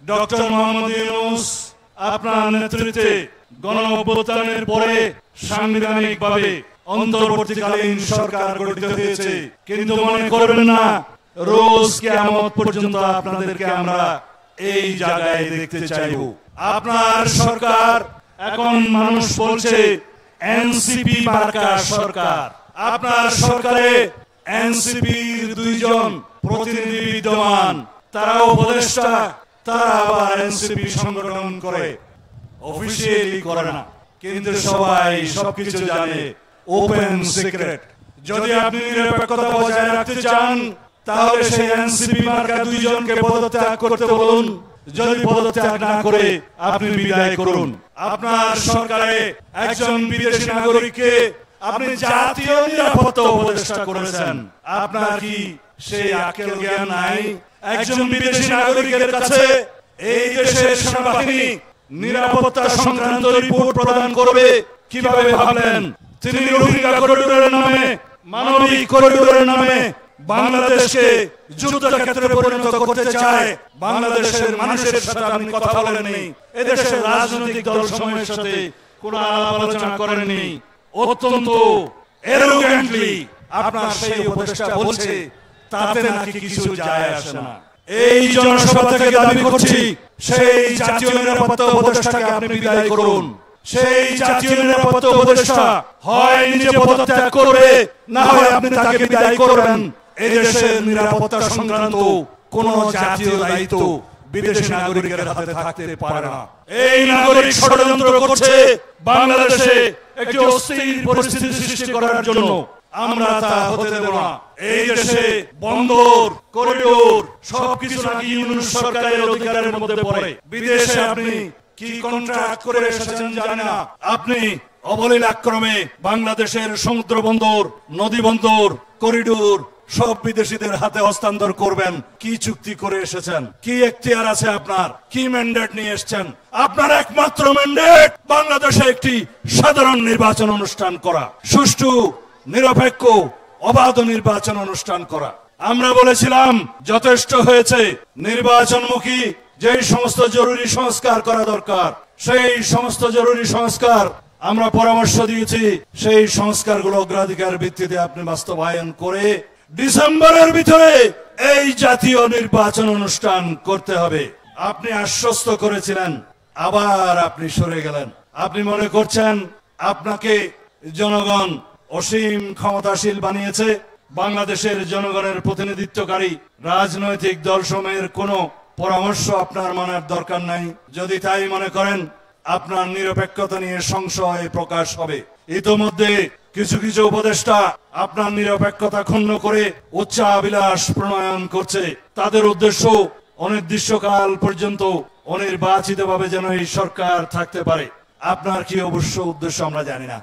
Doctor Mohammad Yunus আপনার নেতৃত্বে গণঅভ্যুত্থানের পরে সাংবিধানিকভাবে অন্তর্বর্তীকালীন সরকার গঠিত হয়েছে, কিন্তু মনে করবেন না রোজ কিয়ামত পর্যন্ত আপনাদেরকে আমরা এই জায়গায় দেখতে চাইব। আপনার সরকার এখন মানুষ বলছে এনসিপি মার্কা সরকার। আপনার সরকারে এনসিপির 2 জন প্রতিনিধি বিদ্যমান, তারাও উপদেষ্টা, তারা আবার এনসিপি সংগঠন করে, অফিসিয়ালি করে না, কিন্তু সবাই সবকিছু জানে, ওপেন সিক্রেট। যদি আপনি নিরপেক্ষতা বজায় রাখতে চান তাহলে সেই এনসিপি মার্কা 2 জনকে পদত্যাগ করতে বলুন। যদি পদত্যাগ না করে আপনি বিদায় করুন। আপনার সরকারে একজন বিদেশি নাগরিককে আপনি জাতীয় নিরাপত্তা উপদেষ্টা করেছেন। আপনার কি সেই আকেল জ্ঞান নাই? একজন বিদেশি নাগরিকের কাছে এই দেশের সেনাবাহিনী নিরাপত্তা সংক্রান্ত রিপোর্ট প্রদান করবে কিভাবে ভাবলেন? তিনি রোহিঙ্গা করিডোরের নামে, মানবিক করিডোরের নামে বাংলাদেশকে যুদ্ধক্ষেত্রে পরিণত করতে চায়। বাংলাদেশের মানুষের সাথে আপনি কথা বলেননি, এদেশের রাজনৈতিক দল সমূহের সাথে কোনো আলাপ আলোচনা করেননি। অত্যন্ত অ্যারোগ্যান্টলি আপনার সেই উপদেষ্টা বলছে তাতে নাকি কিছু যায় আসে না। এই জনসভা থেকে দাবি করছি সেই জাতীয় নিরাপত্তা উপদেষ্টাকে আপনি বিদায় করুন। সেই জাতীয় নিরাপত্তা উপদেষ্টা হয় নিজে পদত্যাগ করবে, না হয় আপনি তাকে বিদায় করবেন। এই দেশের নিরাপত্তা সংক্রান্ত কোন জাতীয় দায়িত্ব বিদেশি নাগরিকের হাতে থাকতে পারে না। এই নাগরিক ষড়যন্ত্র করছে বাংলাদেশে একটি অস্থির পরিস্থিতি সৃষ্টি করার জন্য। আমরা তা হতে দেব না। এই দেশে বন্দর, করিডোর সবকিছু নাকি ইউনূস সরকারের অধিকারের মধ্যে পড়ে। বিদেশে আপনি কি কন্ট্রাক্ট করে এসেছেন জানি না, আপনি অবলীলাক্রমে বাংলাদেশের সমুদ্র বন্দর, নদী বন্দর, করিডোর সব বিদেশিদের হাতে হস্তান্তর করবেন। কি চুক্তি করে এসেছেন? কি এখতিয়ার আছে আপনার? কি ম্যান্ডেট নিয়ে এসেছেন? আপনার একমাত্র ম্যান্ডেট বাংলাদেশে একটি সাধারণ নির্বাচন অনুষ্ঠান করা, সুষ্ঠু, নিরপেক্ষ, অবাধ নির্বাচন অনুষ্ঠান করা। আমরা বলেছিলাম যথেষ্ট হয়েছে, নির্বাচনমুখী যে সমস্ত জরুরি সংস্কার করা দরকার সেই সমস্ত জরুরি সংস্কার আমরা পরামর্শ দিয়েছি। সেই সংস্কারগুলো অগ্রাধিকার ভিত্তিতে আপনি বাস্তবায়ন করে ডিসেম্বরের ভিতরে এই জাতীয় নির্বাচন অনুষ্ঠান করতে হবে। আপনি আশ্বস্ত করেছিলেন, আবার আপনি সরে গেলেন। আপনি মনে করছেন আপনাকে জনগণ অসীম ক্ষমতাশীল বানিয়েছে। বাংলাদেশের জনগণের প্রতিনিধিত্বকারী রাজনৈতিক দলসমূহের কোনো পরামর্শ আপনার মানার দরকার নাই। যদি তাই মনে করেন আপনার নিরপেক্ষতা নিয়ে সংশয় প্রকাশ হবে। ইতোমধ্যে কিছু কিছু উপদেষ্টা আপনার নিরপেক্ষতা ক্ষুণ্ণ করে উচ্চাভিলাষ প্রণয়ন করছে। তাদের উদ্দেশ্য অনির্দিষ্টকাল পর্যন্ত অনির্বাচিতভাবে যেন এই সরকার থাকতে পারে। আপনার কি অবশ্য উদ্দেশ্য আমরা জানি না।